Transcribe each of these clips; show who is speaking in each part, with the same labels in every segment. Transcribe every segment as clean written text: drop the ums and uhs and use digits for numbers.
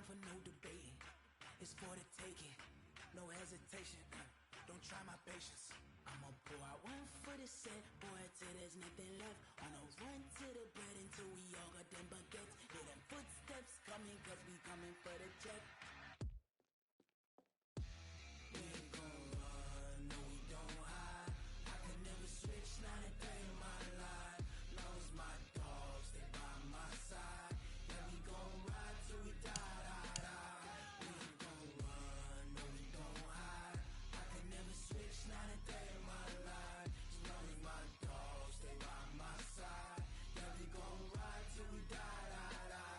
Speaker 1: for no debating. It's for the taking, no hesitation. Don't try my patience. I'ma pour out one for the set, boy, till there's nothing left. On a run to the bed until we all got them baguettes. Hear them footsteps coming, cause we coming for the check. We ain't gon' run, no we don't hide. I can never switch, not a day in my life. Long as my dogs stay by my side. Yeah, we gon' ride till we die, die, die. We ain't gon' run, no we don't hide. I can never switch, not a day in my life. As long as my dogs stay by my side. Yeah, we gon' ride till we die, die, die.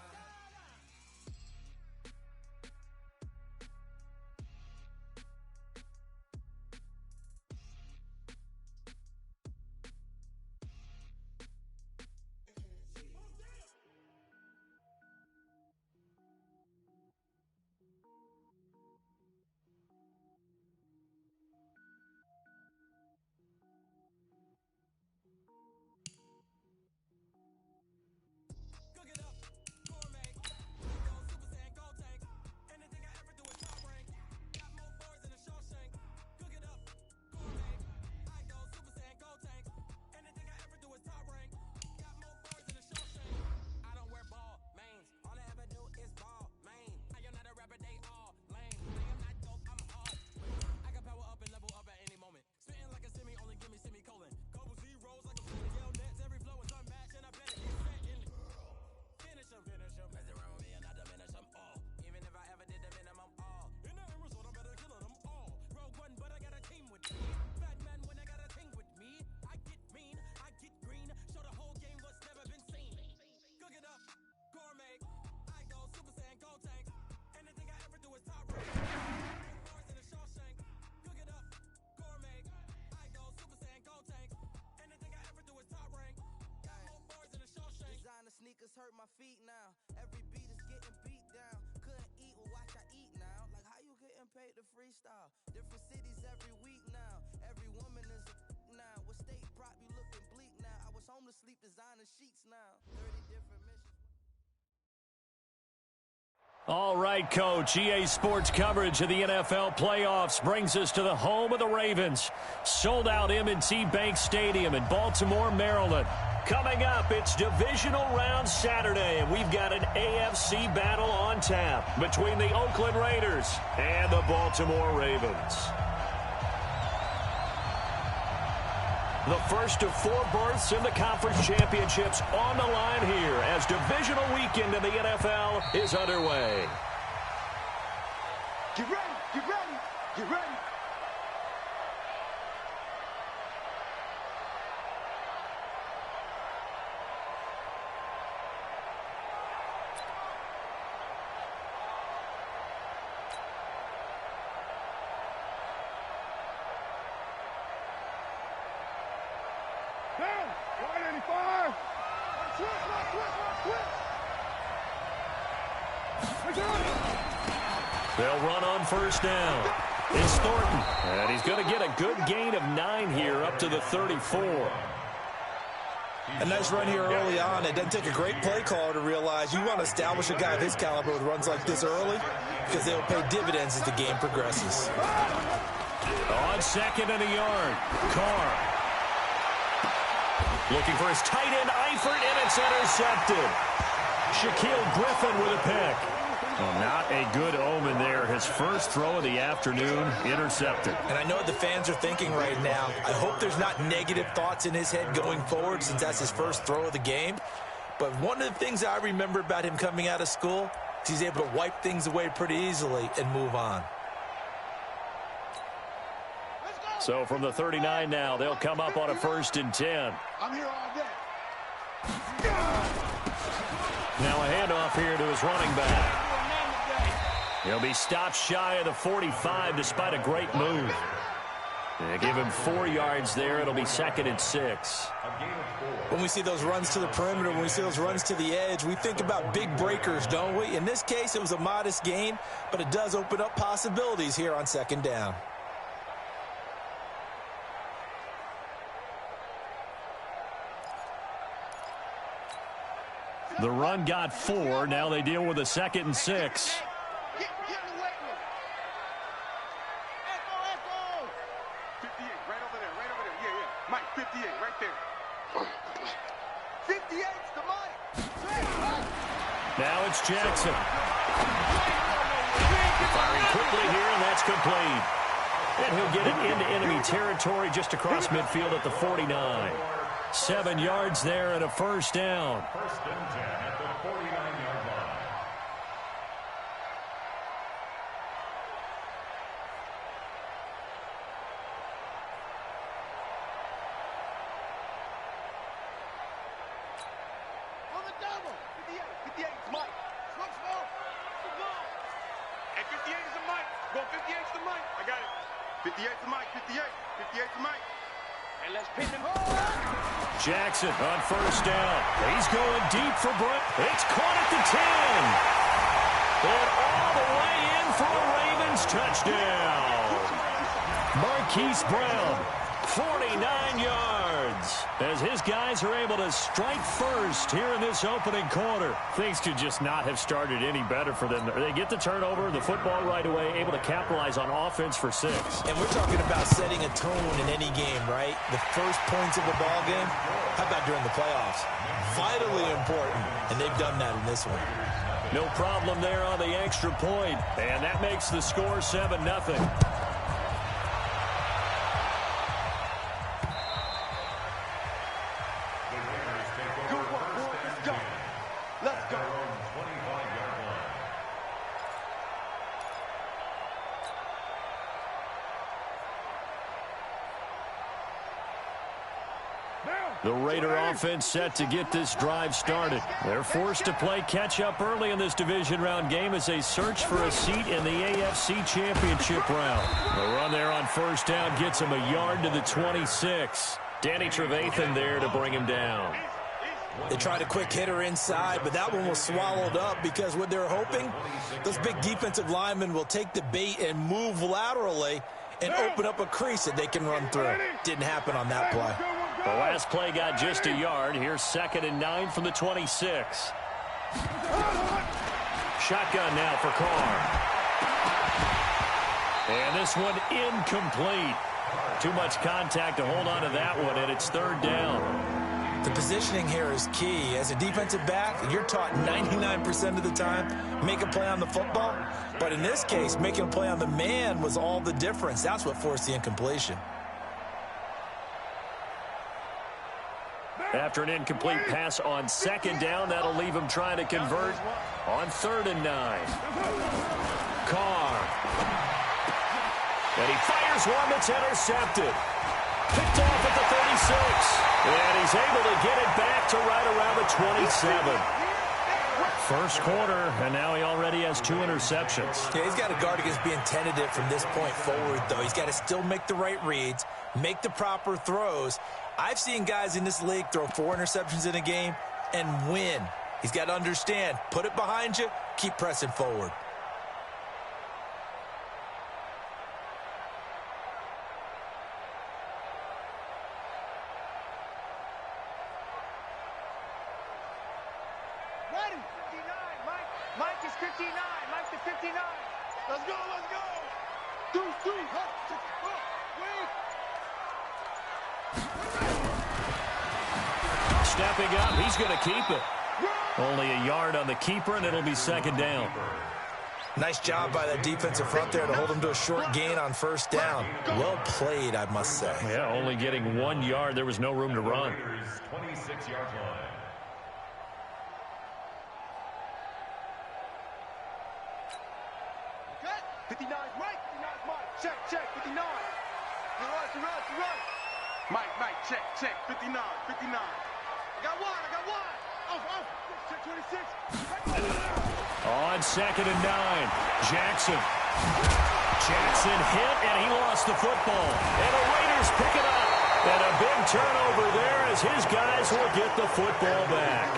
Speaker 2: Cook it up, gourmet. Go Super Saiyan, go tank. Anything I ever do is top rank. Got more boys in the Shawshank. Cook it up, gourmet. I go Super Saiyan, go tank. Anything I ever do is top rank. Got more boys in the Shawshank. I don't wear ball mains. All I ever do is ball main. I am not a rapper, they all lame. I am not dope, I'm hard. I can power up and level up at any moment. Spitting like a semi, only give me semicolon. Couple zeros like a yell nets. Every flow is unmatched and I bet it gets set in. Finish him. Mess around with me and I diminish them all. Even if I ever did the minimum all. In the Arizona, I'm better killing them all. Rogue one, but I got a team with me. Batman when I got a team with me. I get mean, I get green. Show the whole game what's never been seen. Cook it up, gourmet. I go Super Saiyan, go tank. Anything I ever do is top rank. Bars in the Shawshank. Cook it up, gourmet. I go Super Saiyan, go tank. Anything I ever do is top rank. Got more bars in the Shawshank.
Speaker 3: Designer sneakers hurt my feet now. Every beat is getting beat down. Couldn't eat, well watch I eat now. Like how you getting paid to freestyle? Different cities every week now. Every woman is a now. What state prop you looking bleak now? I was home to sleep designer sheets now. 30 different missions.
Speaker 4: All right, Coach. EA Sports coverage of the NFL playoffs brings us to the home of the Ravens. Sold out M&T Bank Stadium in Baltimore, Maryland. Coming up, it's Divisional Round Saturday, and we've got an AFC battle on tap between the Oakland Raiders and the Baltimore Ravens. The first of 4 berths in the conference championships on the line here as divisional weekend in the NFL is underway.
Speaker 5: Get ready, get ready, get ready.
Speaker 4: They'll run on first down. It's Thornton, and he's going to get a good gain of 9 here up to the 34.
Speaker 6: A nice run here early on. It doesn't take a great play caller to realize you want to establish a guy of his caliber with runs like this early because they'll pay dividends as the game progresses.
Speaker 4: On second and a yard, Carr. Looking for his tight end, Eifert, and it's intercepted. Shaquille Griffin with a pick. Well, not a good omen there. His first throw of the afternoon, intercepted.
Speaker 6: And I know what the fans are thinking right now. I hope there's not negative thoughts in his head going forward since that's his first throw of the game. But one of the things I remember about him coming out of school is he's able to wipe things away pretty easily and move on.
Speaker 4: So from the 39 now, they'll come up on a 1st and 10.
Speaker 5: I'm here all day.
Speaker 4: Now a handoff here to his running back. He'll be stopped shy of the 45 despite a great move. They give him 4 yards there. It'll be 2nd and 6.
Speaker 6: When we see those runs to the perimeter, when we see those runs to the edge, we think about big breakers, don't we? In this case, it was a modest gain, but it does open up possibilities here on 2nd down.
Speaker 4: The run got 4. Now they deal with a 2nd and 6.
Speaker 5: 58, right there. 58's the mic.
Speaker 4: Now it's Jackson. Firing quickly here, and that's complete. And he'll get it into enemy territory just across midfield at the 49. 7 yards there and a first down.
Speaker 7: First and 10 at the 49-yard line.
Speaker 5: On the double. 58 is Mike. Switch ball. The ball.
Speaker 8: Hey, 58 is the mic. Go 58's the mic. I got it.
Speaker 5: 58's the Mike. 58's the Mike.
Speaker 8: And let's pin him.
Speaker 4: Jackson on first down. He's going deep for Brown. It's caught at the 10. And all the way in for a Ravens touchdown. Marquise Brown, 49 yards. As his guys are able to strike first here in this opening quarter. Things could just not have started any better for them. They get the turnover, the football right away, able to capitalize on offense for 6.
Speaker 6: And we're talking about setting a tone in any game, right? The first points of a ball game. How about during the playoffs? Vitally important, and they've done that in this one.
Speaker 4: No problem there on the extra point, and that makes the score 7-0. The Raider offense set to get this drive started. They're forced to play catch-up early in this division round game as they search for a seat in the AFC Championship round. The run there on first down gets him a yard to the 26. Danny Trevathan there to bring him down.
Speaker 6: They tried a quick hitter inside, but that one was swallowed up because what they're hoping, those big defensive linemen will take the bait and move laterally and open up a crease that they can run through. Didn't happen on that play.
Speaker 4: The last play got just a yard. Here's 2nd and 9 from the 26. Shotgun now for Carr. And this one incomplete. Too much contact to hold on to that one, and it's 3rd down.
Speaker 6: The positioning here is key. As a defensive back, you're taught 99% of the time, make a play on the football. But in this case, making a play on the man was all the difference. That's what forced the incompletion.
Speaker 4: After an incomplete pass on 2nd down, that'll leave him trying to convert on 3rd and 9. Carr. And he fires one that's intercepted. Picked off at the 36. And he's able to get it back to right around the 27. First quarter, and now he already has 2 interceptions.
Speaker 6: Yeah, he's got to guard against being tentative from this point forward, though. He's got to still make the right reads, make the proper throws. I've seen guys in this league throw 4 interceptions in a game and win. He's got to understand, put it behind you, keep pressing forward.
Speaker 5: Ready? 59. Mike is 59. Mike's the 59. Let's go, let's go. 2, 3.
Speaker 4: Stepping up, he's going to keep it. Only a yard on the keeper, and it'll be 2nd down.
Speaker 6: Nice job by that defensive front there to hold him to a short gain on first down. Well played, I must say.
Speaker 4: Yeah, only getting 1 yard. There was no room to run.
Speaker 7: 26-yard line.
Speaker 5: Okay. 59 Mike. 59 Mike. Check. 59. You run.
Speaker 8: Mike, check. 59.
Speaker 5: I got one. Off. Check 26.
Speaker 4: On 2nd and 9, Jackson hit, and he lost the football. And the Raiders pick it up. And a big turnover there as his guys will get the football back.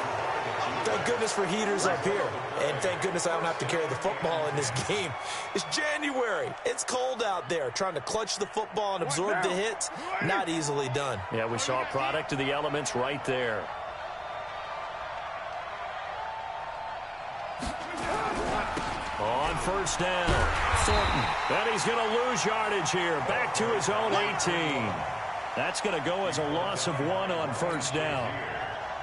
Speaker 6: Thank goodness for heaters up here. And thank goodness I don't have to carry the football in this game. It's January. It's cold out there. Trying to clutch the football and absorb the hits, not easily done.
Speaker 4: Yeah, we saw a product of the elements right there. On first down, Thornton. And he's going to lose yardage here. Back to his own 18. That's going to go as a loss of 1 on first down.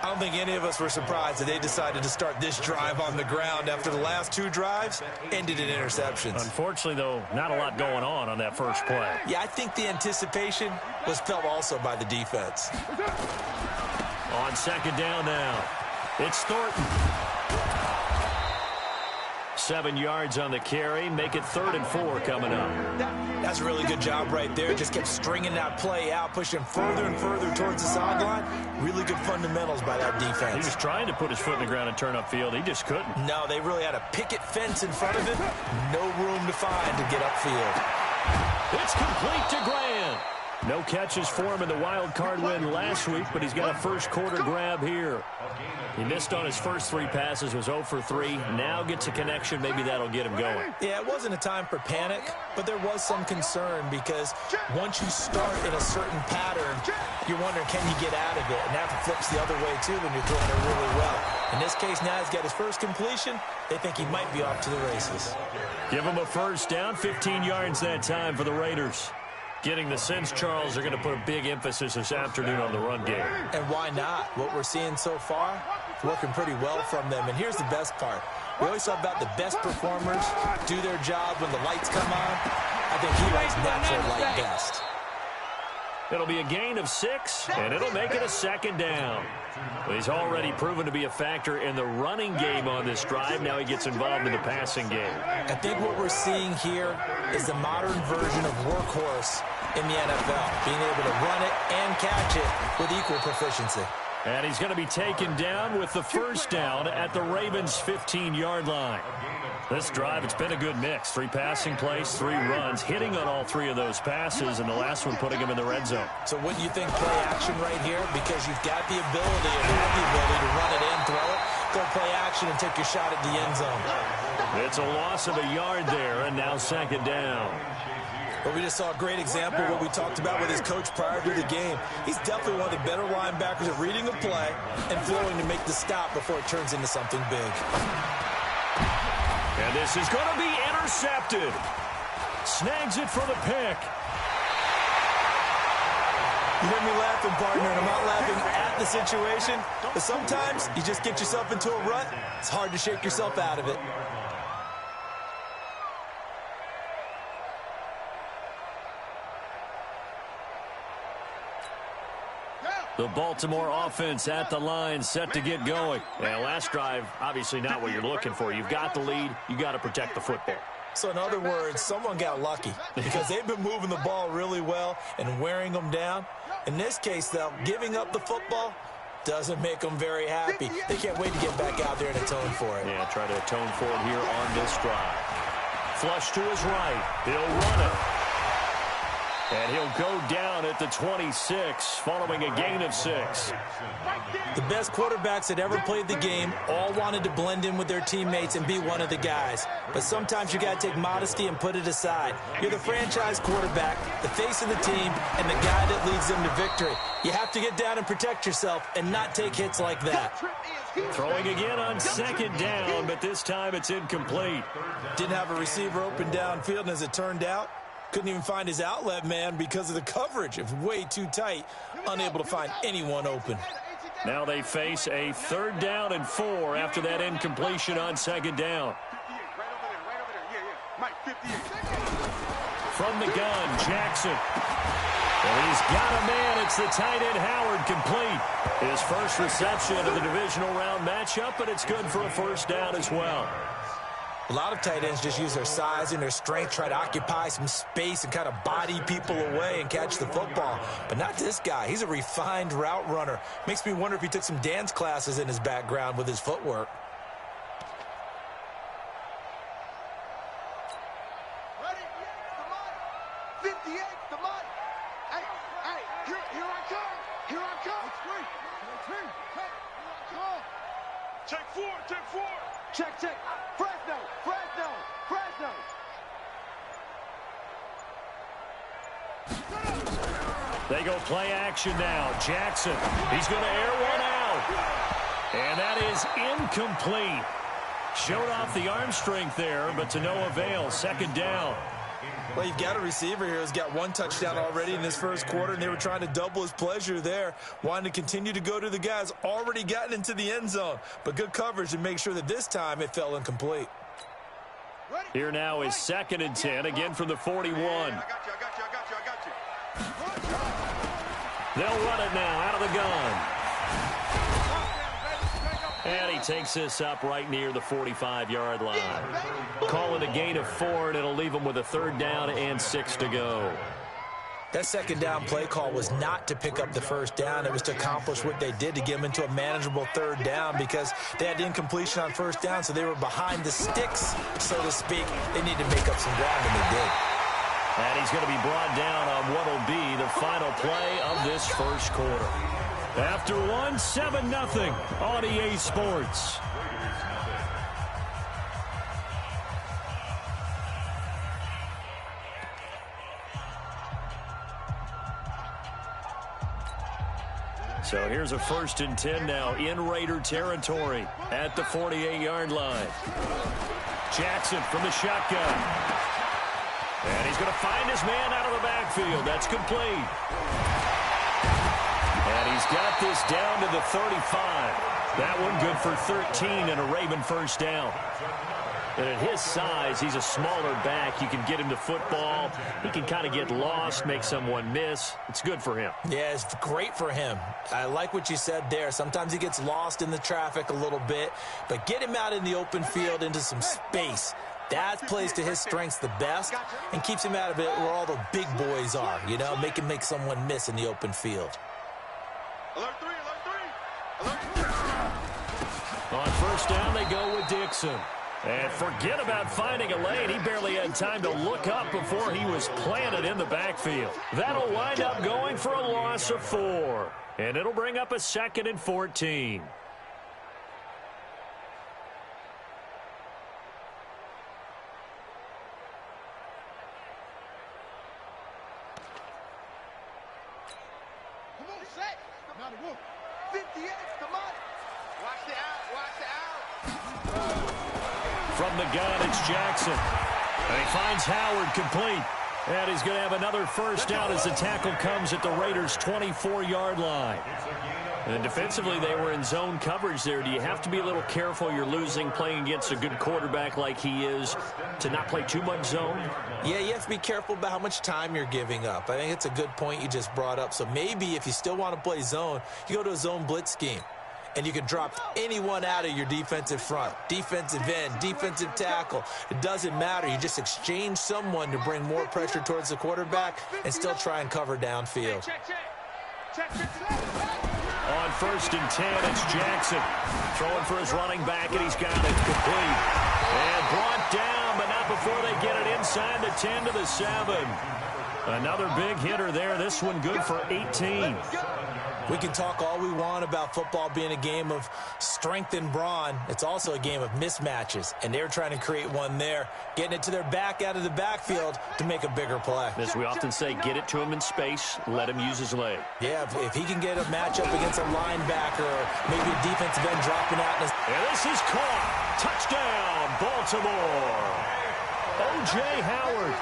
Speaker 6: I don't think any of us were surprised that they decided to start this drive on the ground after the last 2 drives ended in interceptions.
Speaker 4: Unfortunately, though, not a lot going on that first play.
Speaker 6: Yeah, I think the anticipation was felt also by the defense.
Speaker 4: On second down now, it's Thornton. 7 yards on the carry. Make it 3rd and 4 coming up.
Speaker 6: That's a really good job right there. Just kept stringing that play out, pushing further and further towards the sideline. Really good fundamentals by that defense.
Speaker 4: He was trying to put his foot in the ground and turn upfield. He just couldn't.
Speaker 6: No, they really had a picket fence in front of him. No room to find to get upfield.
Speaker 4: It's complete to Grant. No catches for him in the wild card win last week, but he's got a first quarter grab here. He missed on his first 3 passes, was 0 for 3. Now gets a connection. Maybe that'll get him going.
Speaker 6: Yeah, it wasn't a time for panic, but there was some concern because once you start in a certain pattern, you're wondering, can you get out of it? And that flips the other way, too, when you're throwing it really well. In this case, now he's got his first completion. They think he might be off to the races.
Speaker 4: Give him a first down, 15 yards that time for the Raiders. Getting the sense, Charles, are going to put a big emphasis this afternoon on the run game.
Speaker 6: And why not? What we're seeing so far, working pretty well from them. And here's the best part. We always talk about the best performers do their job when the lights come on. I think he likes natural light best.
Speaker 4: It'll be a gain of 6, and it'll make it a second down. He's already proven to be a factor in the running game on this drive. Now he gets involved in the passing game.
Speaker 6: I think what we're seeing here is the modern version of workhorse in the NFL, being able to run it and catch it with equal proficiency.
Speaker 4: And he's going to be taken down with the first down at the Ravens' 15-yard line. This drive, it's been a good mix. 3 passing plays, 3 runs, hitting on all 3 of those passes, and the last one putting him in the red zone.
Speaker 6: So wouldn't you think play action right here? Because you've got the ability and have the ability to run it in, throw it, go play action, and take your shot at the end zone.
Speaker 4: It's a loss of a yard there, and now second down.
Speaker 6: But we just saw a great example of what we talked about with his coach prior to the game. He's definitely one of the better linebackers at reading a play and flowing to make the stop before it turns into something big.
Speaker 4: And this is going to be intercepted. Snags it for the pick.
Speaker 6: You hear me laughing, partner, and I'm not laughing at the situation, but sometimes you just get yourself into a rut. It's hard to shake yourself out of it.
Speaker 4: The Baltimore offense at the line, set to get going. And last drive, obviously not what you're looking for. You've got the lead. You got to protect the football.
Speaker 6: So in other words, someone got lucky because they've been moving the ball really well and wearing them down. In this case, though, giving up the football doesn't make them very happy. They can't wait to get back out there and atone for it.
Speaker 4: Yeah, try to atone for it here on this drive. Flush to his right. He'll run it. And he'll go down at the 26 following a gain of 6.
Speaker 6: The best quarterbacks that ever played the game all wanted to blend in with their teammates and be one of the guys. But sometimes you got to take modesty and put it aside. You're the franchise quarterback, the face of the team, and the guy that leads them to victory. You have to get down and protect yourself and not take hits like that.
Speaker 4: Throwing again on second down, but this time it's incomplete.
Speaker 6: Didn't have a receiver open downfield, and as it turned out, couldn't even find his outlet man because of the coverage. It was way too tight, unable to find anyone open.
Speaker 4: Now they face a 3rd down and 4 after that incompletion on second down. From the gun, Jackson. And he's got a man. It's the tight end, Howard, complete. His first reception of the divisional round matchup, but it's good for a first down as well.
Speaker 6: A lot of tight ends just use their size and their strength, try to occupy some space and kind of body people away and catch the football. But not this guy. He's a refined route runner. Makes me wonder if he took some dance classes in his background with his footwork.
Speaker 8: Ready? Come on. 58, come on. Hey, here I come. Here I come. Check 4, check 4. Check. Fresno.
Speaker 4: They go play action now. Jackson, he's going to air one out. And that is incomplete. Showed off the arm strength there, but to no avail. Second down.
Speaker 6: Well, you've got a receiver here who's got one touchdown already in this first quarter, and they were trying to double his pleasure there, wanting to continue to go to the guys already gotten into the end zone. But good coverage to make sure that this time it fell incomplete.
Speaker 4: Here now is 2nd and 10, again from the 41.
Speaker 8: I got you.
Speaker 4: They'll run it now out of the gun. And he takes this up right near the 45-yard line. Calling a gain of 4, and it'll leave him with a 3rd down and 6 to go.
Speaker 6: That 2nd down play call was not to pick up the 1st down. It was to accomplish what they did, to get them into a manageable 3rd down, because they had incompletion on 1st down, so they were behind the sticks, so to speak. They need to make up some ground, and they did.
Speaker 4: And he's going to be brought down on what will be the final play of this first quarter. After 7-0 on EA Sports. So here's a 1st and 10 now in Raider territory at the 48-yard line. Jackson from the shotgun. And he's going to find his man out of the backfield. That's complete. And he's got this down to the 35. That one good for 13 and a Raven 1st down. And at his size, he's a smaller back. You can get him to football. He can kind of get lost, make someone miss. It's good for him.
Speaker 6: Yeah, it's great for him. I like what you said there. Sometimes he gets lost in the traffic a little bit, but get him out in the open field into some space. That plays to his strengths the best and keeps him out of it where all the big boys are, you know, make him make someone miss in the open field.
Speaker 8: Alert 3, alert 3.
Speaker 4: On 1st down, they go with Dixon. And forget about finding a lane. He barely had time to look up before he was planted in the backfield. That'll wind up going for a loss of 4. And it'll bring up a 2nd and 14.
Speaker 8: Come on, set. Not a whoop. 58, come on. Watch the out, watch the out.
Speaker 4: From the gun, it's Jackson. And he finds Howard complete. And he's going to have another 1st down as the tackle comes at the Raiders' 24-yard line. And defensively, they were in zone coverage there. Do you have to be a little careful? You're losing, playing against a good quarterback like he is, to not play too much zone?
Speaker 6: Yeah, you have to be careful about how much time you're giving up. I think it's a good point you just brought up. So maybe if you still want to play zone, you go to a zone blitz scheme. And you can drop anyone out of your defensive front, defensive end, defensive tackle. It doesn't matter. You just exchange someone to bring more pressure towards the quarterback and still try and cover downfield.
Speaker 4: On 1st and 10, it's Jackson. Throwing for his running back, and he's got it complete. And brought down, but not before they get it inside the 10 to the 7. Another big hitter there. This one good for 18.
Speaker 6: We can talk all we want about football being a game of strength and brawn. It's also a game of mismatches, and they're trying to create one there, getting it to their back out of the backfield to make a bigger play.
Speaker 4: As we often say, get it to him in space, let him use his leg.
Speaker 6: Yeah, if he can get a matchup against a linebacker or maybe a defensive end dropping out.
Speaker 4: And this is caught. Touchdown, Baltimore. O.J. Howard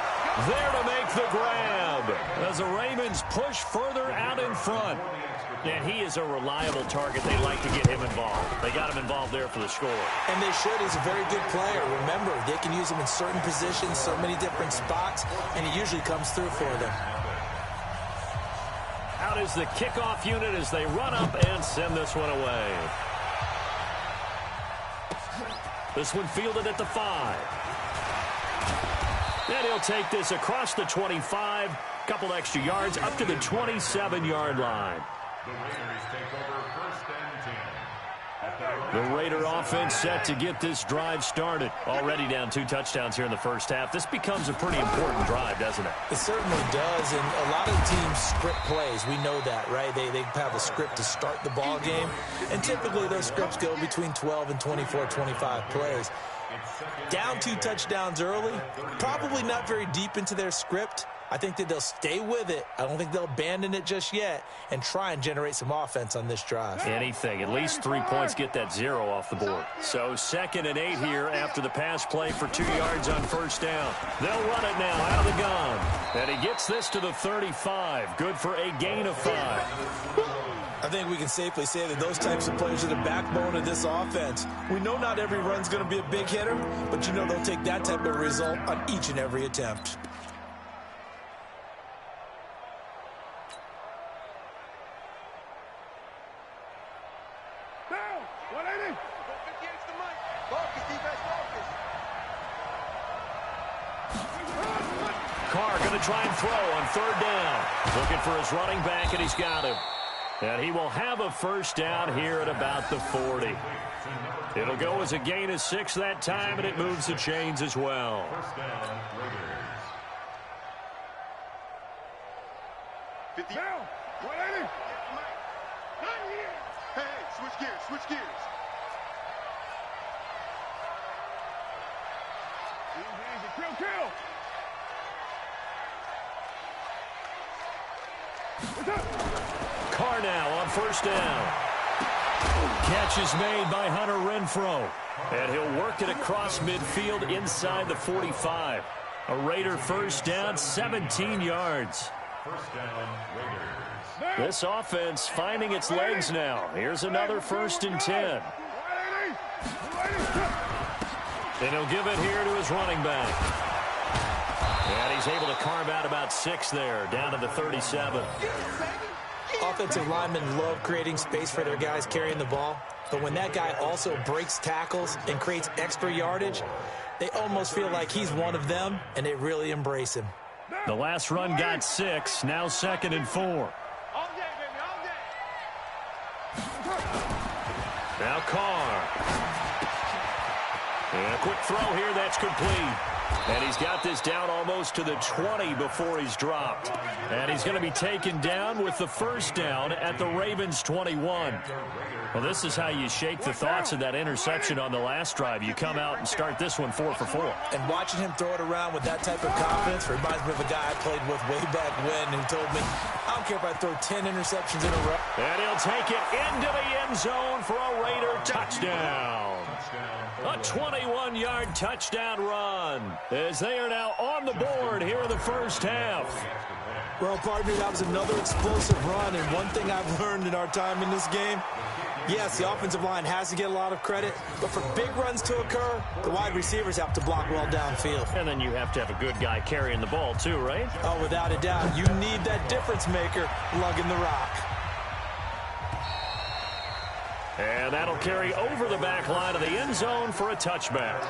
Speaker 4: there to make the grab as the Ravens push further out in front. And he is a reliable target. They like to get him involved. They got him involved there for the score.
Speaker 6: And they should. He's a very good player. Remember, they can use him in certain positions, so many different spots, and he usually comes through for them.
Speaker 4: Out is the kickoff unit as they run up and send this one away. This one fielded at the 5. And he'll take this across the 25, couple extra yards, up to the 27-yard line.
Speaker 7: The Raiders take over 1st and 10.
Speaker 4: The Raider offense set to get this drive started. Already down 2 touchdowns here in the first half. This becomes a pretty important drive, doesn't it?
Speaker 6: It certainly does, and a lot of teams script plays. We know that, right? They have a script to start the ball game, and typically those scripts go between 12 and 24, 25 plays. Down 2 touchdowns early, probably not very deep into their script, I think that they'll stay with it. I don't think they'll abandon it just yet and try and generate some offense on this drive.
Speaker 4: Anything. At least 3 points, get that 0 off the board. So 2nd and 8 here after the pass play for 2 yards on first down. They'll run it now out of the gun. And he gets this to the 35. Good for a gain of 5.
Speaker 6: I think we can safely say that those types of players are the backbone of this offense. We know not every run's going to be a big hitter, but you know they'll take that type of result on each and every attempt.
Speaker 4: Carr going to try and throw on 3rd down. Looking for his running back, and he's got him. And he will have a first down here at about the 40. It'll go as a gain of 6 that time, and it moves the chains as well.
Speaker 7: First down, Raiders.
Speaker 8: 50. Down. 180. Hey, switch gears, switch gears. Kill.
Speaker 4: Carr now on first down. Catch is made by Hunter Renfrow. And he'll work it across midfield inside the 45. A Raider first down, 17 yards.
Speaker 7: First down, Raiders.
Speaker 4: This offense finding its legs now. Here's another 1st and 10. And he'll give it here to his running back. And he's able to carve out about 6 there, down to the 37.
Speaker 6: Offensive linemen love creating space for their guys carrying the ball, but when that guy also breaks tackles and creates extra yardage, they almost feel like he's one of them, and they really embrace him.
Speaker 4: The last run got 6, now 2nd and 4.
Speaker 8: All day, baby, all day.
Speaker 4: Now Carr. And a quick throw here, that's complete. And he's got this down almost to the 20 before he's dropped. And he's going to be taken down with the first down at the Ravens 21. Well, this is how you shake the thoughts of that interception on the last drive. You come out and start this one 4 for 4.
Speaker 6: And watching him throw it around with that type of confidence reminds me of a guy I played with way back when who told me, I don't care if I throw 10 interceptions in a row.
Speaker 4: And he'll take it into the end zone for a Raider touchdown. A 21-yard touchdown run as they are now on the board here in the first half.
Speaker 6: Well, partner, that was another explosive run, and one thing I've learned in our time in this game, yes, the offensive line has to get a lot of credit, but for big runs to occur, the wide receivers have to block well downfield.
Speaker 4: And then you have to have a good guy carrying the ball too, right?
Speaker 6: Oh, without a doubt. You need that difference maker lugging the rock.
Speaker 4: And that'll carry over the back line of the end zone for a touchback.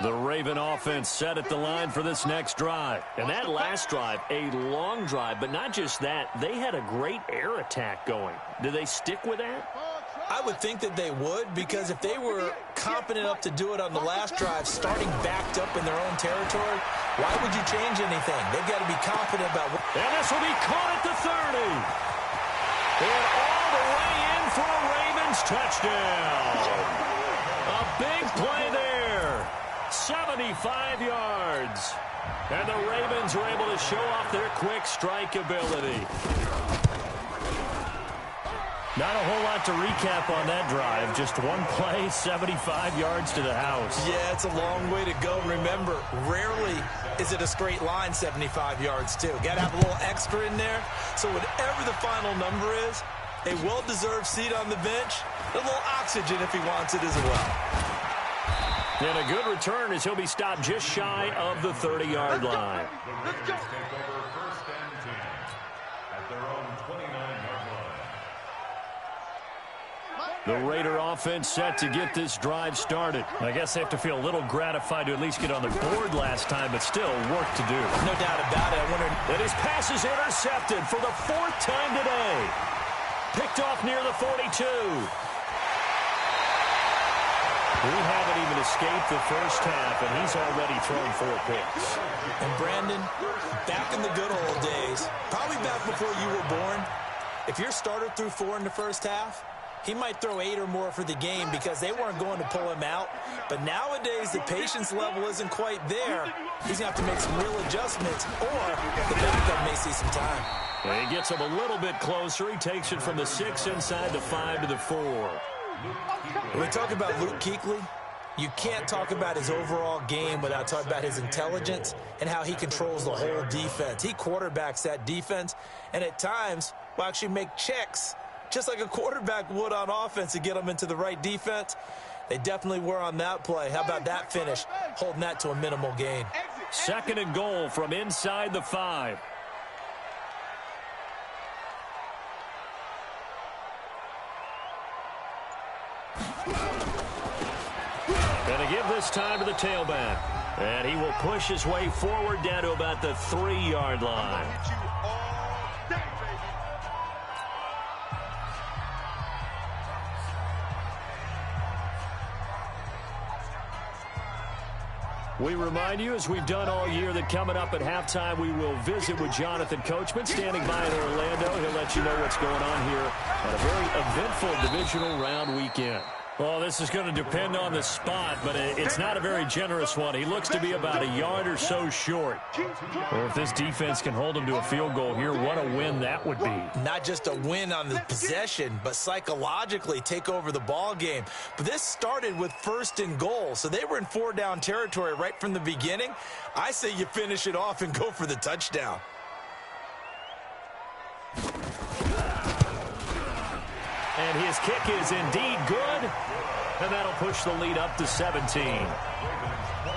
Speaker 4: The Raven offense set at the line for this next drive. And that last drive, a long drive, but not just that, they had a great air attack going. Do they stick with that?
Speaker 6: I would think that they would, because if they were confident enough to do it on the last drive, starting backed up in their own territory, why would you change anything? They've got to be confident about what...
Speaker 4: And this will be caught at the 30. And all the way in for a Ravens touchdown. A big play there. 75 yards. And the Ravens are able to show off their quick strike ability. Not a whole lot to recap on that drive. Just one play, 75 yards to the house.
Speaker 6: Yeah, it's a long way to go. Remember, rarely is it a straight line 75 yards, too. Got to have a little extra in there. So whatever the final number is, a well-deserved seat on the bench, a little oxygen if he wants it as well.
Speaker 4: And a good return as he'll be stopped just shy of the 30-yard line.
Speaker 7: The Raiders take over first and 10 at their own 29-yard line.
Speaker 4: The Raider offense set to get this drive started. I guess they have to feel a little gratified to at least get on the board last time, but still work to do.
Speaker 6: No doubt about it. I wonder...
Speaker 4: And his pass is intercepted for the 4th time today. Picked off near the 42. We haven't even escape the first half, and he's already thrown 4 picks.
Speaker 6: And Brandon, back in the good old days, probably back before you were born, if your starter threw 4 in the first half, he might throw 8 or more for the game because they weren't going to pull him out. But nowadays, the patience level isn't quite there. He's going to have to make some real adjustments, or the backup may see some time.
Speaker 4: And he gets him a little bit closer. He takes it from the 6 inside the 5 to the 4.
Speaker 6: When we talk about Luke Kuechly, you can't talk about his overall game without talking about his intelligence and how he controls the whole defense. He quarterbacks that defense, and at times will actually make checks just like a quarterback would on offense to get them into the right defense. They definitely were on that play. How about that finish, holding that to a minimal gain?
Speaker 4: 2nd and goal from inside the 5. Going to give this time to the tailback. And he will push his way forward down to about the 3-yard line. We remind you, as we've done all year, that coming up at halftime, we will visit with Jonathan Coachman, standing by in Orlando. He'll let you know what's going on here on a very eventful divisional round weekend. Well, this is going to depend on the spot, but it's not a very generous one. He looks to be about a yard or so short. Well, if this defense can hold him to a field goal here, what a win that would be.
Speaker 6: Not just a win on the possession, but psychologically take over the ball game. But this started with 1st and goal, so they were in 4-down territory right from the beginning. I say you finish it off and go for the touchdown.
Speaker 4: And his kick is indeed good, and that'll push the lead up to 17.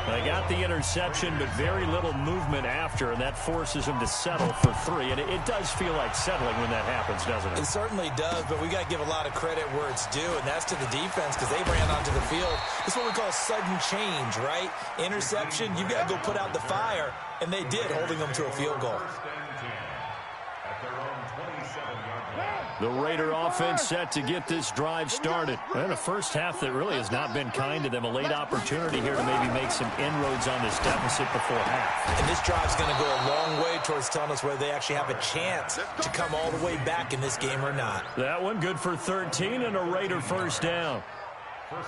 Speaker 4: They got the interception, but very little movement after, and that forces him to settle for 3. And it does feel like settling when that happens, doesn't it?
Speaker 6: It certainly does, but we got to give a lot of credit where it's due, and that's to the defense because they ran onto the field. This is what we call sudden change, right? Interception, you got to go put out the fire, and they did, holding them to a field goal.
Speaker 4: The Raider offense set to get this drive started. And a first half that really has not been kind to them. A late opportunity here to maybe make some inroads on this deficit before half.
Speaker 6: And this drive's going to go a long way towards telling us whether they actually have a chance to come all the way back in this game or not.
Speaker 4: That one good for 13 and a Raider first down.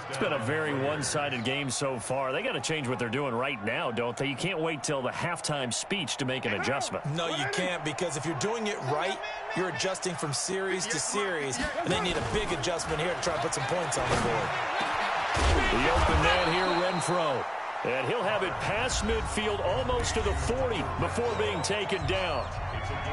Speaker 4: It's been a very one-sided game so far. They got to change what they're doing right now, don't they? You can't wait till the halftime speech to make an adjustment.
Speaker 6: No, you can't, because if you're doing it right, you're adjusting from series to series, and they need a big adjustment here to try to put some points on the board.
Speaker 4: The open man here, Renfro. And he'll have it past midfield almost to the 40 before being taken down.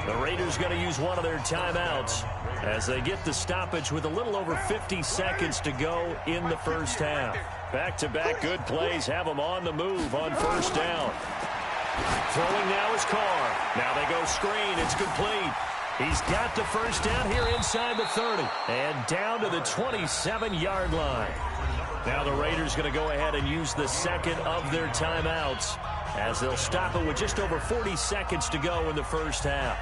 Speaker 4: The Raiders going to use one of their timeouts as they get the stoppage with a little over 50 seconds to go in the first half. Back-to-back good plays have them on the move on first down. Throwing now is Carr. Now they go screen. It's complete. He's got the first down here inside the 30 and down to the 27-yard line. Now the Raiders going to go ahead and use the second of their timeouts as they'll stop it with just over 40 seconds to go in the first half.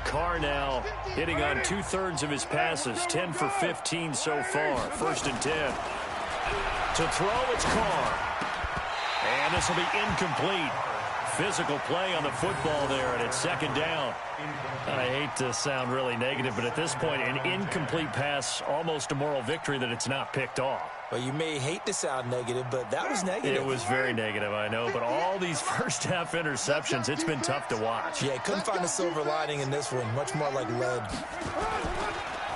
Speaker 4: Carr now hitting on 2/3 of his passes, 10 for 15 so far. 1st and 10. To throw, it's Carr. And this will be incomplete. Physical play on the football there, and it's 2nd down. I hate to sound really negative, but at this point, an incomplete pass, almost a moral victory that it's not picked off.
Speaker 6: Well, you may hate to sound negative, but that was negative.
Speaker 4: It was very negative, I know, but all these first-half interceptions, it's been tough to watch.
Speaker 6: Yeah, couldn't find a silver lining in this one, much more like lead.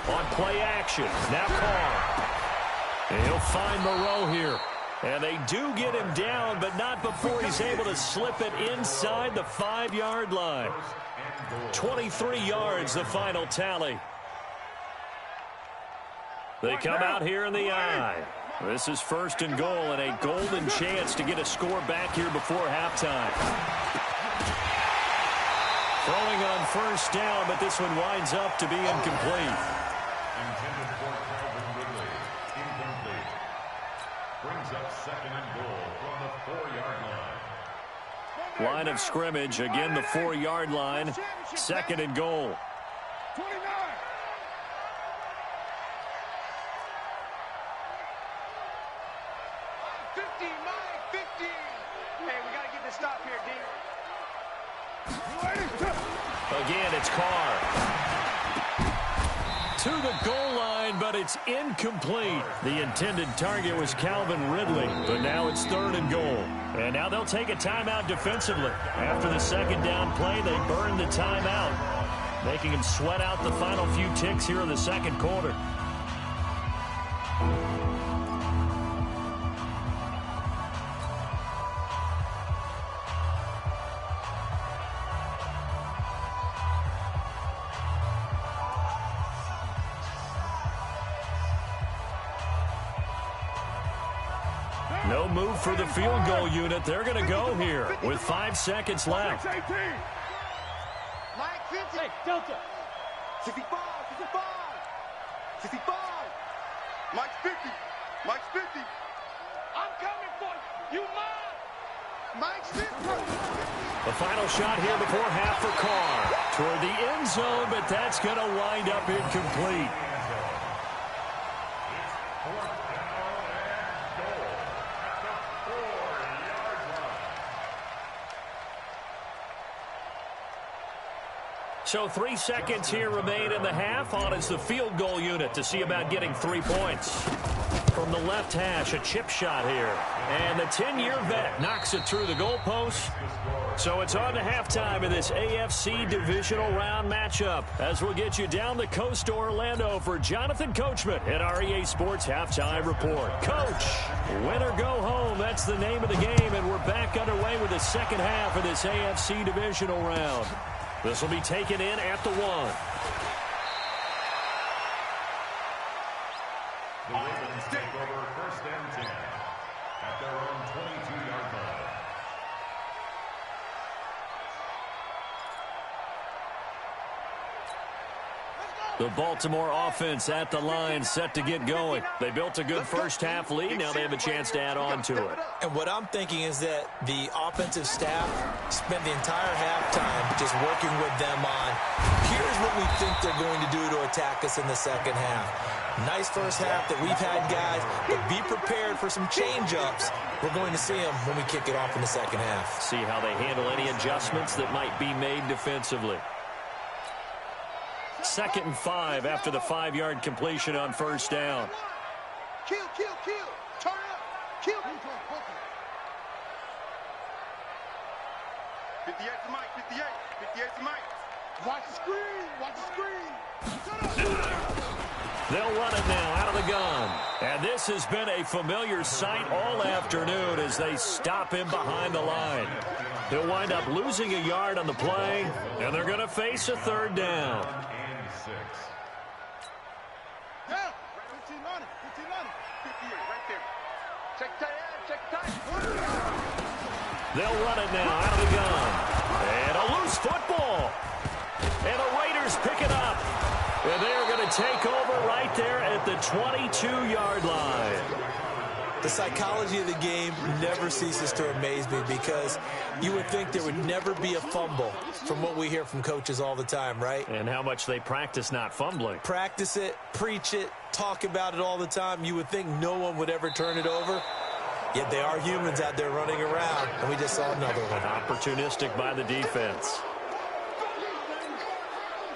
Speaker 4: On play action, now Carr. And he'll find Moreau here. And they do get him down, but not before he's able to slip it inside the 5-yard line. 23 yards, the final tally. They come out here in the I. This is 1st and goal and a golden chance to get a score back here before halftime. Throwing on first down, but this one winds up to be incomplete.
Speaker 7: brings up second and goal from the 4-yard line.
Speaker 4: Line of scrimmage, again the 4-yard line, second and goal.
Speaker 8: 29.
Speaker 5: Stop here, D.
Speaker 4: Again, it's Carr. To the goal line, but it's incomplete. The intended target was Calvin Ridley, but now it's third and goal. And now they'll take a timeout defensively. After the second down play, they burn the timeout, making them sweat out the final few ticks here in the second quarter. No move for the field goal unit. They're going to go here with 5 seconds left.
Speaker 8: Mike 50. Hey, Delta.
Speaker 5: 65, 65, 65. Mike's 50. Mike's 50. I'm coming for you. You mine. Mike's 50.
Speaker 4: The final shot here before half for Carr. Toward the end zone, but that's going to wind up incomplete. So 3 seconds here remain in the half. On is the field goal unit to see about getting 3 points. From the left hash, a chip shot here. And the 10-year vet knocks it through the goalpost. So it's on to halftime in this AFC Divisional Round matchup, as we'll get you down the coast to Orlando for Jonathan Coachman at our EA Sports Halftime Report. Coach, win or go home, that's the name of the game, and we're back underway with the second half of this AFC Divisional Round. This will be taken in at the 1.
Speaker 7: The Ravens take over first and 10 at their own 22-yard line.
Speaker 4: The Baltimore offense at the line, set to get going. They built a good first-half lead. Now they have a chance to add on to it.
Speaker 6: And what I'm thinking is that the offensive staff spent the entire halftime just working with them on, here's what we think they're going to do to attack us in the second half. Nice first half that we've had, guys, but be prepared for some change-ups. We're going to see them when we kick it off in the second half.
Speaker 4: See how they handle any adjustments that might be made defensively. 2nd and 5 after the 5-yard completion on first down.
Speaker 8: Kill. Turn up. Kill. 58 to Mike. 58 to Mike. Watch the screen.
Speaker 4: They'll run it now out of the gun. And this has been a familiar sight all afternoon as they stop him behind the line. He'll wind up losing a yard on the play, and they're going to face a third down.
Speaker 8: Yeah, 15 on it. 58 right there. Check tight.
Speaker 4: They'll run it now out of the gun. And a loose football. And the Raiders pick it up. And they're going to take over right there at the 22-yard line.
Speaker 6: The psychology of the game never ceases to amaze me because you would think there would never be a fumble from what we hear from coaches all the time, right?
Speaker 4: And how much they practice not fumbling.
Speaker 6: Practice it, preach it, talk about it all the time. You would think no one would ever turn it over. Yet they are humans out there running around, and we just saw another one.
Speaker 4: Opportunistic by the defense.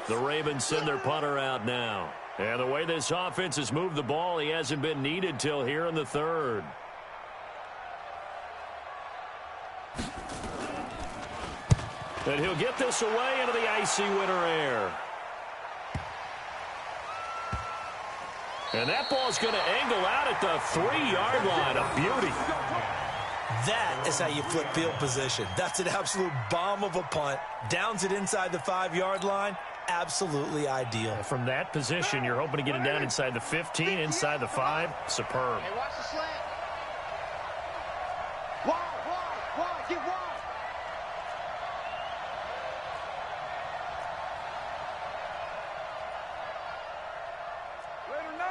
Speaker 4: The Ravens send their punter out now. And the way this offense has moved the ball, he hasn't been needed till here in the third. And he'll get this away into the icy winter air. And that ball's going to angle out at the 3-yard line. A beauty.
Speaker 6: That is how you flip field position. That's an absolute bomb of a punt. Downs it inside the 5-yard line. Absolutely ideal.
Speaker 4: From that position, you're hoping to get it down inside the 15, inside the 5. Superb.
Speaker 8: Hey, watch the slant. Wide. Get wide. Later, 9.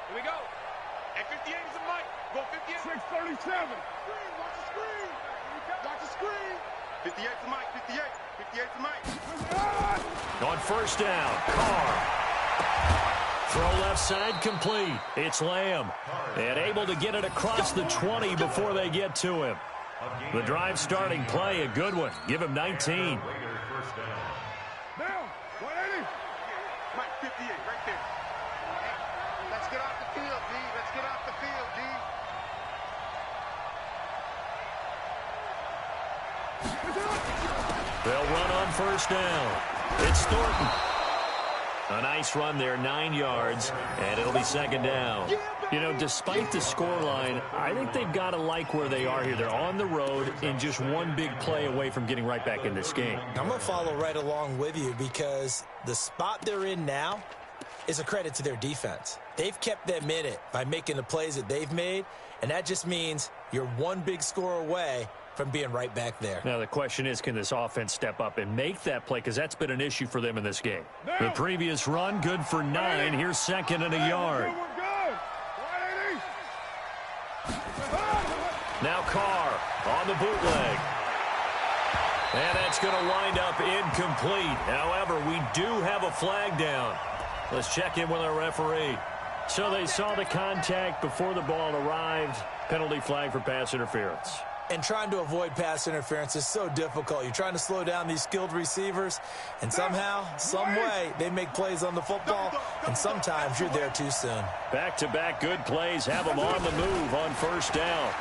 Speaker 8: Here we go. 58 is a mic. Go 58. 637. Watch the screen. Watch the screen. 58 is a mic. 58. 58 is a mic.
Speaker 4: On first down, Carr. Throw left side complete. It's Lamb. And able to get it across the 20 before they get to him. The drive starting play, a good one. Give him 19.
Speaker 8: Down. 180. Mike, 58, right there. Hey, let's get off the field, D. Let's get off the field, D.
Speaker 4: They'll run on first down. It's Thornton. A nice run there, 9 yards, and it'll be second down. You know, despite the scoreline, I think they've got to like where they are here. They're on the road and just one big play away from getting right back in this game.
Speaker 6: I'm going to follow right along with you because the spot they're in now is a credit to their defense. They've kept them in it by making the plays that they've made, and that just means you're one big score away from being right back there.
Speaker 4: Now, the question is, can this offense step up and make that play? Because that's been an issue for them in this game. The previous run, good for 9. Here's second and a yard. Now Carr on the bootleg. And that's going to wind up incomplete. However, we do have a flag down. Let's check in with our referee. So they saw the contact before the ball arrived. Penalty flag for pass interference.
Speaker 6: And trying to avoid pass interference is so difficult. You're trying to slow down these skilled receivers, and somehow, some way, they make plays on the football, and sometimes you're there too soon.
Speaker 4: Back-to-back good plays have them on the move on first down.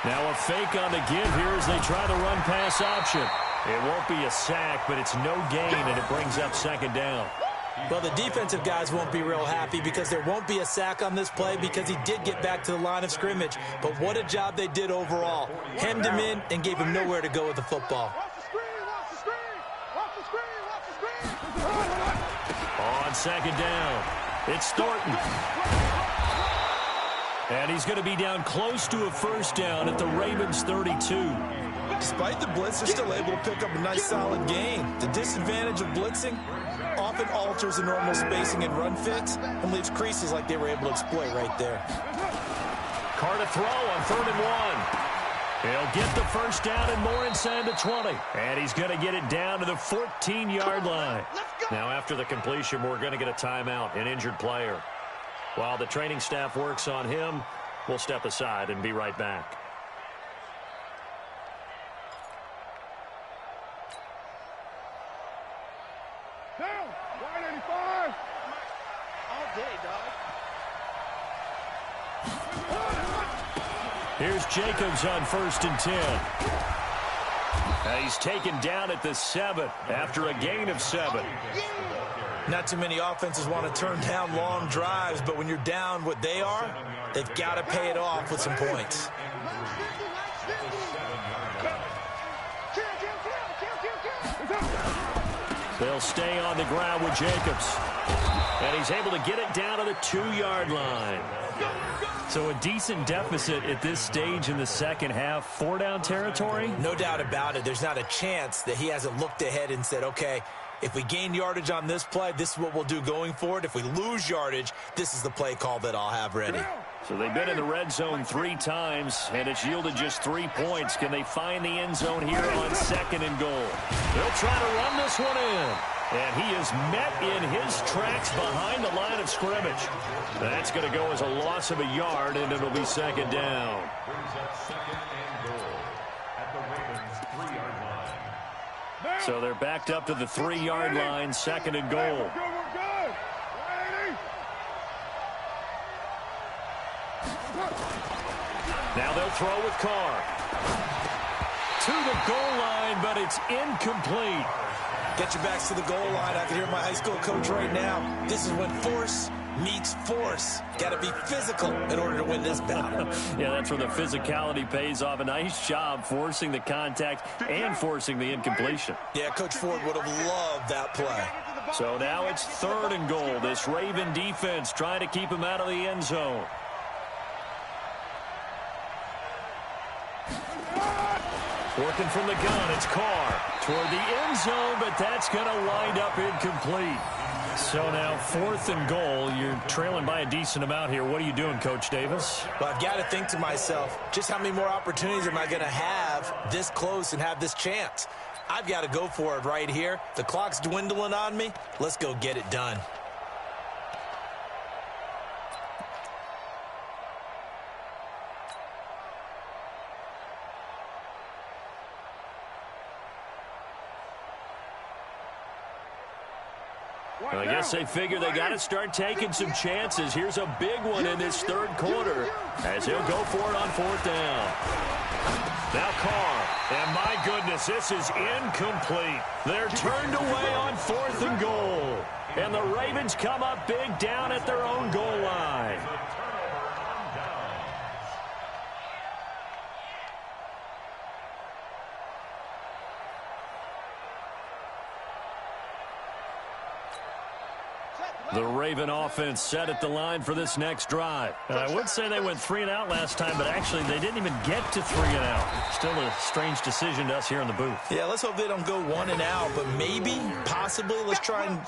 Speaker 4: Now a fake on the give here as they try the run-pass option. It won't be a sack, but it's no gain, and it brings up second down.
Speaker 6: Well, the defensive guys won't be real happy because there won't be a sack on this play because he did get back to the line of scrimmage. But what a job they did overall. Hemmed him in and gave him nowhere to go with the football.
Speaker 4: On second down, it's Thornton. And he's going to be down close to a first down at the Ravens 32.
Speaker 6: Despite the blitz, they're still able to pick up a nice solid gain. The disadvantage of blitzing often alters the normal spacing and run fits and leaves creases like they were able to exploit right there.
Speaker 4: Carr to throw on 3rd and 1. He'll get the first down and more inside the 20. And he's going to get it down to the 14-yard line. Now after the completion, we're going to get a timeout, an injured player. While the training staff works on him, we'll step aside and be right back.
Speaker 8: Down, 185. All day, dog.
Speaker 4: Here's Jacobs on 1st and 10. And he's taken down at the 7 after a gain of 7.
Speaker 6: Not too many offenses want to turn down long drives, but when you're down what they are, they've got to pay it off with some points.
Speaker 4: They'll stay on the ground with Jacobs. And he's able to get it down to the 2-yard line. So a decent deficit at this stage in the second half. 4-down territory?
Speaker 6: No doubt about it. There's not a chance that he hasn't looked ahead and said, okay, if we gain yardage on this play, this is what we'll do going forward. If we lose yardage, this is the play call that I'll have ready.
Speaker 4: So they've been in the red zone 3 times, and it's yielded just 3 points. Can they find the end zone here on 2nd and goal? They'll try to run this one in. And he is met in his tracks behind the line of scrimmage. That's going to go as a loss of a yard, and it'll be second down.
Speaker 7: Brings up 2nd and goal at the Ravens 3-yard line.
Speaker 4: So they're backed up to the 3-yard line, 2nd and goal. Now they'll throw with Carr. To the goal line, but it's incomplete.
Speaker 6: Get your backs to the goal line. I can hear my high school coach right now. This is when force meets force. Got to be physical in order to win this battle.
Speaker 4: Yeah, that's where the physicality pays off. A nice job forcing the contact and forcing the incompletion.
Speaker 6: Yeah, Coach Ford would have loved that play.
Speaker 4: So now it's 3rd and goal. This Raven defense trying to keep him out of the end zone. Working from the gun, it's Carr toward the end zone, but that's going to wind up incomplete. So now 4th and goal. You're trailing by a decent amount here. What are you doing, Coach Davis?
Speaker 6: Well, I've got to think to myself, just how many more opportunities am I going to have this close and have this chance? I've got to go for it right here. The clock's dwindling on me. Let's go get it done.
Speaker 4: Well, I guess they figure they got to start taking some chances. Here's a big one in this 3rd quarter as he'll go for it on 4th down. Now Carr, and my goodness, this is incomplete. They're turned away on 4th and goal, and the Ravens come up big down at their own goal line. The Raven offense set at the line for this next drive. And I would say they went 3 and out last time, but actually they didn't even get to 3 and out. Still a strange decision to us here in the booth.
Speaker 6: Yeah, let's hope they don't go 1 and out, but maybe, possibly, let's try and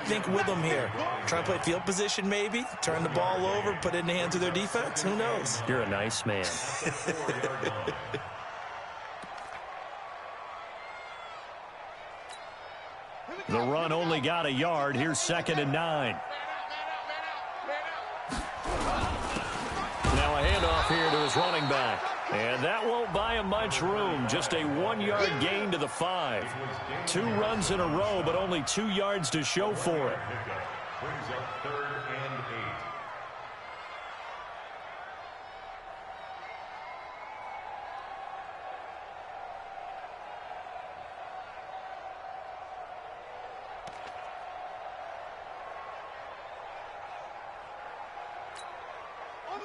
Speaker 6: think with them here. Try and play field position maybe, turn the ball over, put it in the hands of their defense. Who knows?
Speaker 4: You're a nice man. The run only got a yard. Here's 2nd and 9. Now a handoff here to his running back. And that won't buy him much room. Just a 1-yard gain to the 5. 2 runs in a row, but only 2 yards to show for it.
Speaker 7: Brings up 3rd and 8.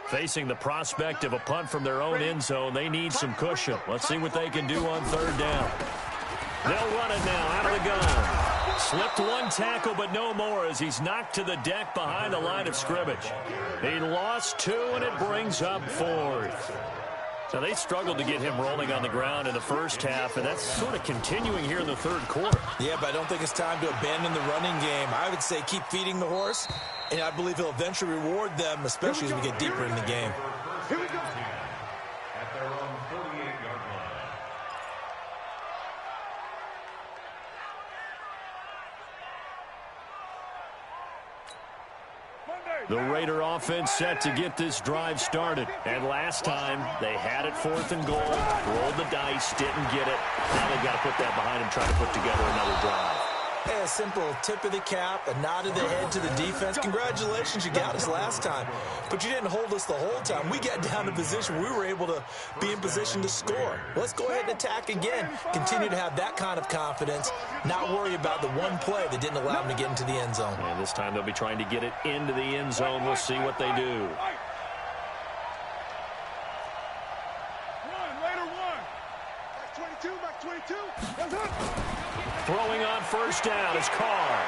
Speaker 4: Facing the prospect of a punt from their own end zone, they need some cushion. Let's see what they can do on 3rd down. They'll run it now out of the gun. Slipped 1 tackle, but no more as he's knocked to the deck behind the line of scrimmage. He lost 2, and it brings up 4th. So they struggled to get him rolling on the ground in the first half, and that's sort of continuing here in the 3rd quarter.
Speaker 6: Yeah, but I don't think it's time to abandon the running game. I would say keep feeding the horse, and I believe he'll eventually reward them, especially as we get deeper in the game.
Speaker 7: Here we go. At their own 48-yard line.
Speaker 4: The Raider offense set to get this drive started. And last time, they had it 4th and goal, rolled the dice, didn't get it. Now they've got to put that behind them, try to put together another drive.
Speaker 6: Hey, a simple tip of the cap, a nod of the head to the defense. Congratulations, you got us last time. But you didn't hold us the whole time. We got down to position. We were able to be in position to score. Let's go ahead and attack again. Continue to have that kind of confidence. Not worry about the one play that didn't allow them to get into the end zone.
Speaker 4: And this time they'll be trying to get it into the end zone. We'll see what they do. Throwing on 1st down is Carr.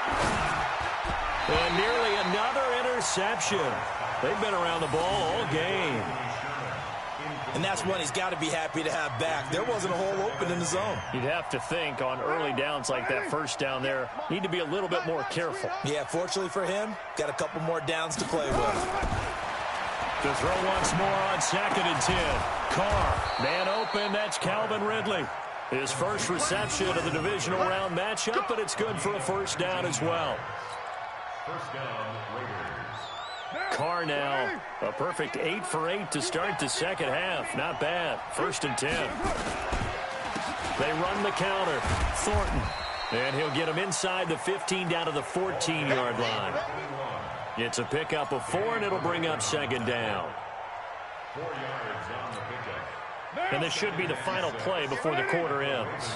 Speaker 4: And nearly another interception. They've been around the ball all game.
Speaker 6: And that's one he's got to be happy to have back. There wasn't a hole open in the zone.
Speaker 4: You'd have to think on early downs like that 1st down there, need to be a little bit more careful.
Speaker 6: Yeah, fortunately for him, got a couple more downs to play with.
Speaker 4: To throw once more on 2nd and 10. Carr, man open, that's Calvin Ridley. His first reception of the divisional round matchup, but it's good for a 1st down as well.
Speaker 7: 1st down, Raiders.
Speaker 4: Carr now, a perfect 8 for 8 to start the 2nd half. Not bad. 1st and 10. They run the counter. Thornton. And he'll get him inside the 15 down to the 14-yard line. It's a pickup of 4, and it'll bring up 2nd down.
Speaker 7: 4 yards on the pickup.
Speaker 4: And this should be the final play before the quarter ends.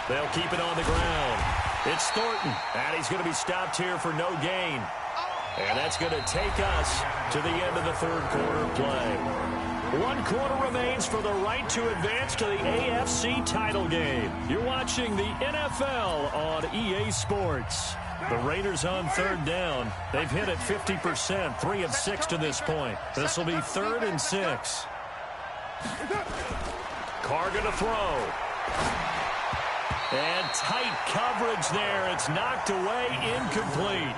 Speaker 4: They'll keep it on the ground. It's Thornton, and he's going to be stopped here for no gain. And that's going to take us to the end of the 3rd quarter play. 1 quarter remains for the right to advance to the AFC title game. You're watching the NFL on EA Sports. The Raiders on 3rd down. They've hit it 50%, 3 of 6 to this point. This will be 3rd and 6. Carr going to throw. And tight coverage there. It's knocked away, incomplete.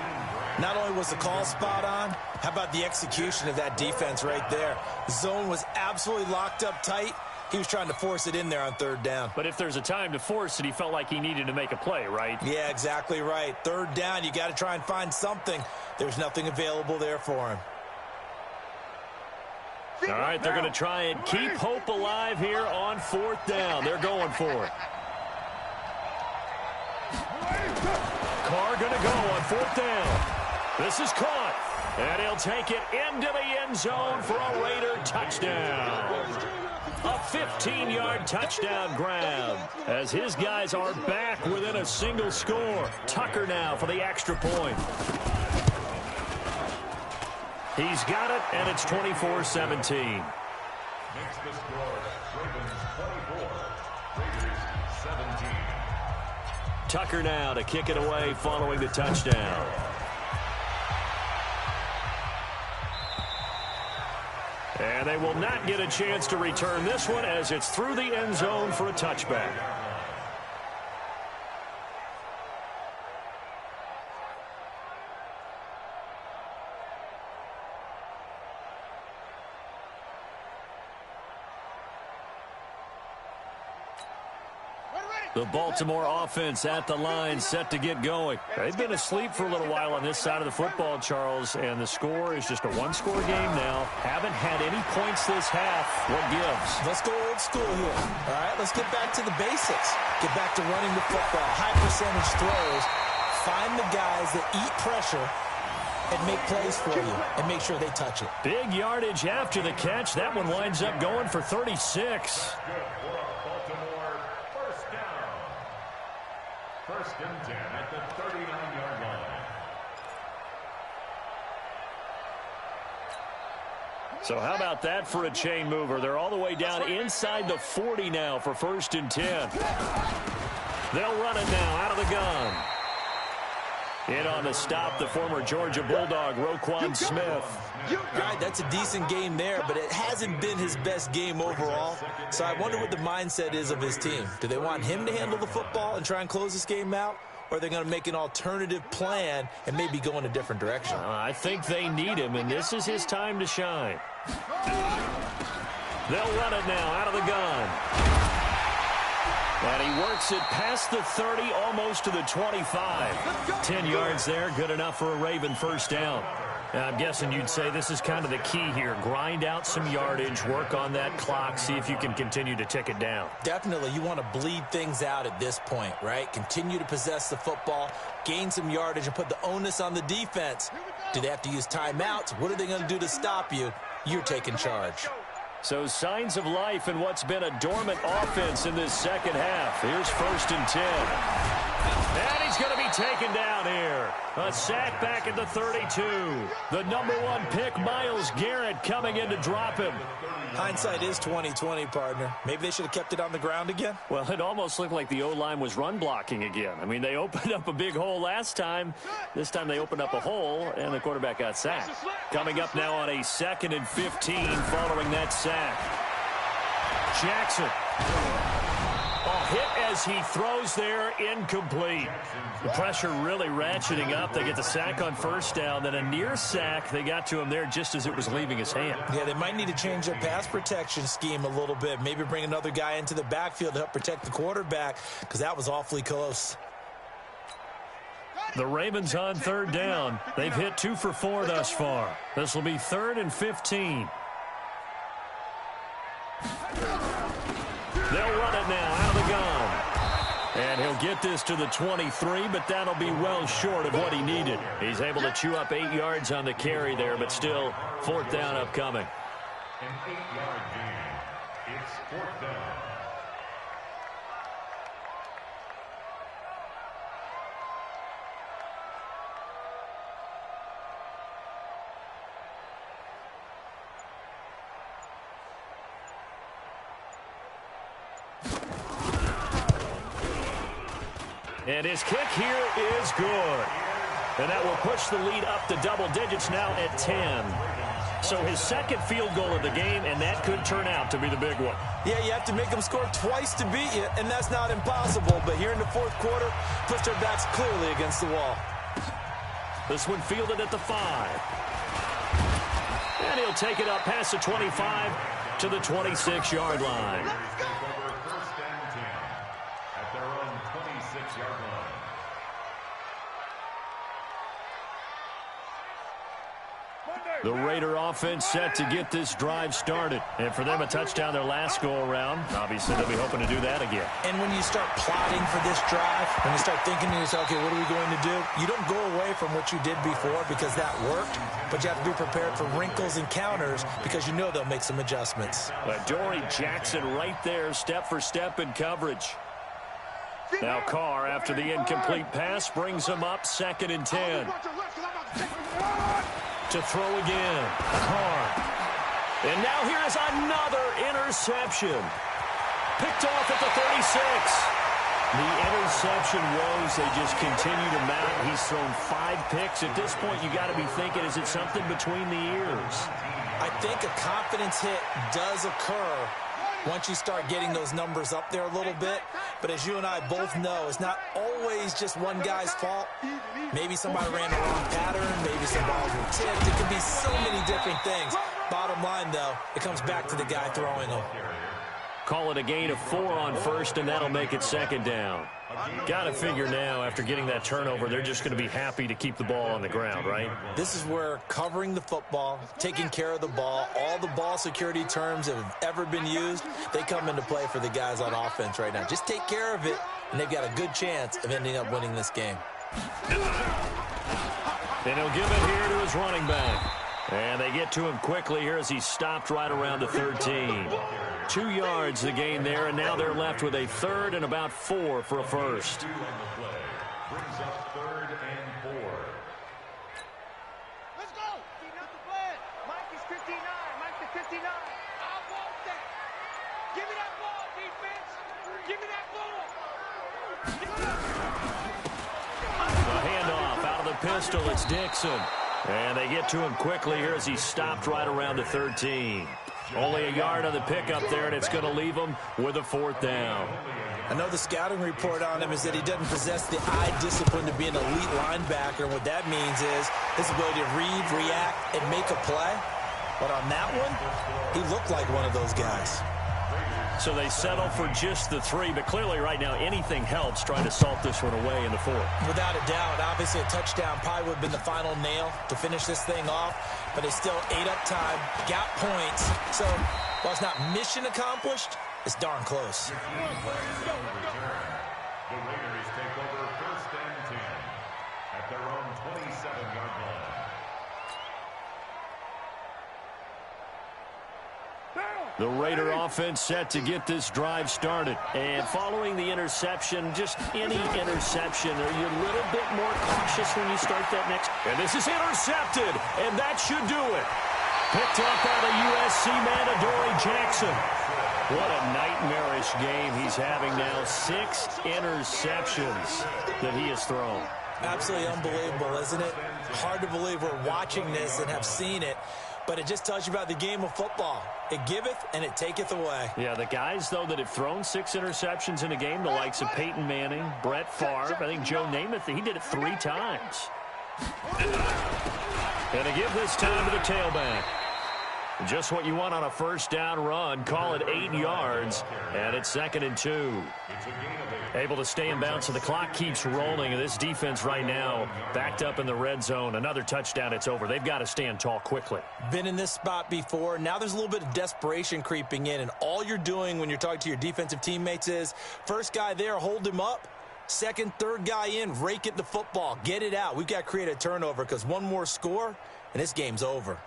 Speaker 6: Not only was the call spot on, how about the execution of that defense right there? The zone was absolutely locked up tight. He was trying to force it in there on third down.
Speaker 4: But if there's a time to force it, he felt like he needed to make a play, right?
Speaker 6: Yeah, exactly right. Third down, you got to try and find something. There's nothing available there for him.
Speaker 4: All right, they're going to try and keep hope alive here on fourth down. They're going for it. Carr going to go on fourth down. This is caught, and he'll take it into the end zone for a Raider touchdown. A 15-yard touchdown grab as his guys are back within a single score. Tucker now for the extra point. He's got it, and it's 24-17.
Speaker 7: Makes the score Ravens 24, Raiders 17.
Speaker 4: Tucker now to kick it away following the touchdown. And they will not get a chance to return this one as it's through the end zone for a touchback. The Baltimore offense at the line, set to get going. They've been asleep for a little while on this side of the football, Charles, and the score is just a one-score game now. Haven't had any points this half. What gives?
Speaker 6: Let's go old school here. All right, let's get back to the basics. Get back to running the football. High percentage throws. Find the guys that eat pressure and make plays for you and make sure they touch it.
Speaker 4: Big yardage after the catch. That one winds up going for 36.
Speaker 7: First and 10 at the 39-yard line.
Speaker 4: So how about that for a chain mover? They're all the way down inside the 40 now for first and 10. They'll run it now out of the gun. In on the stop, the former Georgia Bulldog, Roquan Smith.
Speaker 6: All right, that's a decent game there, but it hasn't been his best game overall. So I wonder what the mindset is of his team. Do they want him to handle the football and try and close this game out? Or are they going to make an alternative plan and maybe go in a different direction?
Speaker 4: I think they need him, and this is his time to shine. They'll run it now out of the gun. And he works it past the 30, almost to the 25. 10 yards there, good enough for a Raven first down. Now, I'm guessing you'd say this is kind of the key here. Grind out some yardage, work on that clock, see if you can continue to tick it down.
Speaker 6: Definitely, you want to bleed things out at this point, right? Continue to possess the football, gain some yardage, and put the onus on the defense. Do they have to use timeouts? What are they going to do to stop you? You're taking charge.
Speaker 4: So signs of life in what's been a dormant offense in this second half. Here's first and 10. And he's going to be taken down here. A sack back at the 32. The number one pick, Myles Garrett, coming in to drop him.
Speaker 6: Hindsight is 20/20, partner. Maybe they should have kept it on the ground again.
Speaker 4: Well, it almost looked like the O-line was run blocking again. I mean, they opened up a big hole last time. This time they opened up a hole, and the quarterback got sacked. Coming up now on a 2nd and 15 following that sack. Jackson. Hit as he throws there, incomplete. The pressure really ratcheting up. They get the sack on first down, then a near sack. They got to him there just as it was leaving his hand.
Speaker 6: Yeah, they might need to change their pass protection scheme a little bit. Maybe bring another guy into the backfield to help protect the quarterback, because that was awfully close.
Speaker 4: The Ravens on third down. They've hit 2 for 4 thus far. This will be 3rd and 15. They'll run it now out of the gun. And he'll get this to the 23, but that'll be well short of what he needed. He's able to chew up 8 yards on the carry there, but still 4th down upcoming.
Speaker 7: An 8-yard gain. It's 4th down.
Speaker 4: And his kick here is good. And that will push the lead up to double digits now at 10. So his second field goal of the game, and that could turn out to be the big one.
Speaker 6: Yeah, you have to make them score twice to beat you, and that's not impossible. But here in the fourth quarter, puts their backs clearly against the wall.
Speaker 4: This one fielded at the 5. And he'll take it up past the 25 to the 26-yard line.
Speaker 7: First and 10 at their own 26-yard line.
Speaker 4: The Raider offense set to get this drive started. And for them, a touchdown their last go-around. Obviously, they'll be hoping to do that again.
Speaker 6: And when you start plotting for this drive, when you start thinking to yourself, okay, what are we going to do? You don't go away from what you did before because that worked, but you have to be prepared for wrinkles and counters because you know they'll make some adjustments.
Speaker 4: But Dory Jackson right there, step for step in coverage. Now Carr, after the incomplete pass, brings him up 2nd and 10. To throw again. Carr. And now here is another interception. Picked off at the 36. The interception woes, they just continue to mount. He's thrown 5 picks. At this point, you got to be thinking, is it something between the ears?
Speaker 6: I think a confidence hit does occur once you start getting those numbers up there a little bit. But as you and I both know, it's not always just one guy's fault. Maybe somebody ran the wrong pattern. Maybe some balls were tipped. It could be so many different things. Bottom line, though, it comes back to the guy throwing them.
Speaker 4: Call it a gain of 4 on first, and that'll make it 2nd down. Got to figure now, after getting that turnover, they're just going to be happy to keep the ball on the ground, right?
Speaker 6: This is where covering the football, taking care of the ball, all the ball security terms that have ever been used, they come into play for the guys on offense right now. Just take care of it, and they've got a good chance of ending up winning this game.
Speaker 4: And he'll give it here to his running back. And they get to him quickly here as he stopped right around the 13. 2 yards the gain there, and now they're left with a 3rd and about 4 for a first.
Speaker 7: Brings up 3rd and 4.
Speaker 8: Let's go. Not the play.
Speaker 5: Mike is 59. Mike the 59.
Speaker 8: I want that. Give me that ball, defense. Give me that ball.
Speaker 4: The handoff out of the pistol. It's Dixon. And they get to him quickly here as he stopped right around the 13. Only a yard on the pickup there, and it's going to leave him with a 4th down.
Speaker 6: I know the scouting report on him is that he doesn't possess the eye discipline to be an elite linebacker. And what that means is his ability to read, react, and make a play. But on that one, he looked like one of those guys.
Speaker 4: So they settle for just the 3, but clearly right now anything helps trying to salt this one away in the 4th.
Speaker 6: Without a doubt, obviously a touchdown probably would have been the final nail to finish this thing off, but it's still ate up time, got points. So while it's not mission accomplished, it's darn close.
Speaker 7: The Raiders take over 1st and 10 at their own 27-yard line.
Speaker 4: The Raider offense set to get this drive started. And following the interception, just any interception, are you a little bit more cautious when you start that next? And this is intercepted, and that should do it. Picked up by the USC man, Adoree Jackson. What a nightmarish game he's having now. 6 interceptions that he has thrown.
Speaker 6: Absolutely unbelievable, isn't it? Hard to believe we're watching this and have seen it. But it just tells you about the game of football. It giveth and it taketh away.
Speaker 4: Yeah, the guys, though, that have thrown 6 interceptions in a game, the likes of Peyton Manning, Brett Favre, I think Joe Namath, he did it 3 times. And to give this time to the tailback. Just what you want on a first down run. Call it 8 yards, and it's 2nd and 2. Able to stay in bounds, so the clock keeps rolling. And this defense right now backed up in the red zone. Another touchdown, it's over. They've got to stand tall quickly.
Speaker 6: Been in this spot before. Now there's a little bit of desperation creeping in, and all you're doing when you're talking to your defensive teammates is first guy there, hold him up. Second, third guy in, rake it the football. Get it out. We've got to create a turnover because one more score, and this game's over.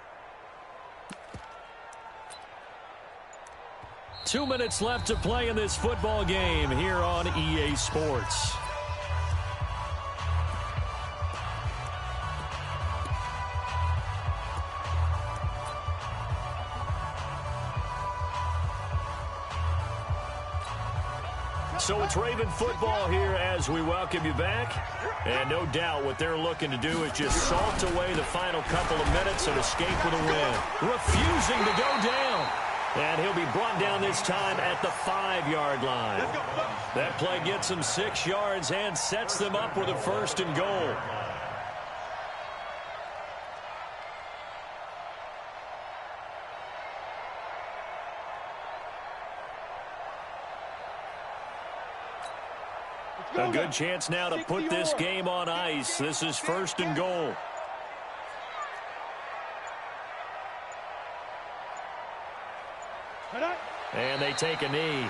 Speaker 4: 2 minutes left to play in this football game here on EA Sports. So it's Raven football here as we welcome you back. And no doubt what they're looking to do is just salt away the final couple of minutes and escape with a win. Refusing to go down. And he'll be brought down this time at the 5-yard line. That play gets them 6 yards and sets them up with a 1st and goal. A good chance now to put this game on ice. This is 1st and goal. And they take a knee.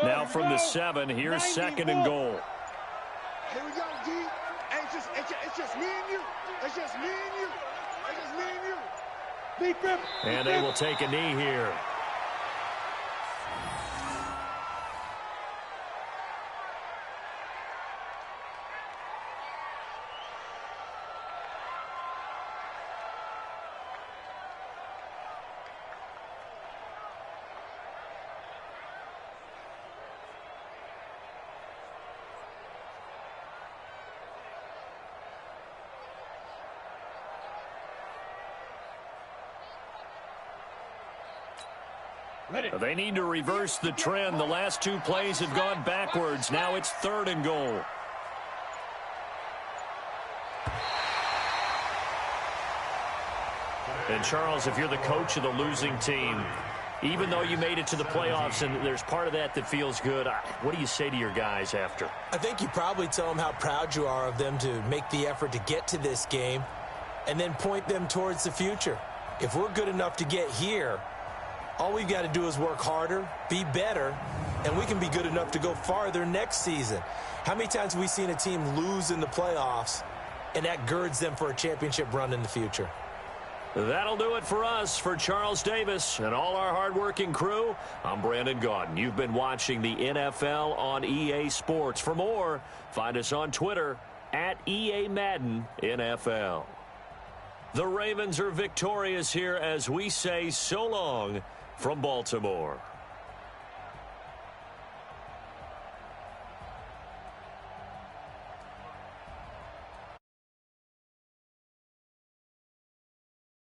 Speaker 4: Now from the 7, here's 2nd and goal.
Speaker 8: Here we go, D. It's just me and you. It's just me and you. It's just me and you. Deep rip.
Speaker 4: And they will take a knee here. They need to reverse the trend. The last 2 plays have gone backwards. Now it's 3rd and goal. And Charles, if you're the coach of the losing team, even though you made it to the playoffs and there's part of that feels good, what do you say to your guys after?
Speaker 6: I think you probably tell them how proud you are of them to make the effort to get to this game and then point them towards the future. If we're good enough to get here, all we've got to do is work harder, be better, and we can be good enough to go farther next season. How many times have we seen a team lose in the playoffs, and that girds them for a championship run in the future?
Speaker 4: That'll do it for us. For Charles Davis and all our hardworking crew, I'm Brandon Gaudin. You've been watching the NFL on EA Sports. For more, find us on Twitter at EA Madden NFL. The Ravens are victorious here as we say so long from Baltimore.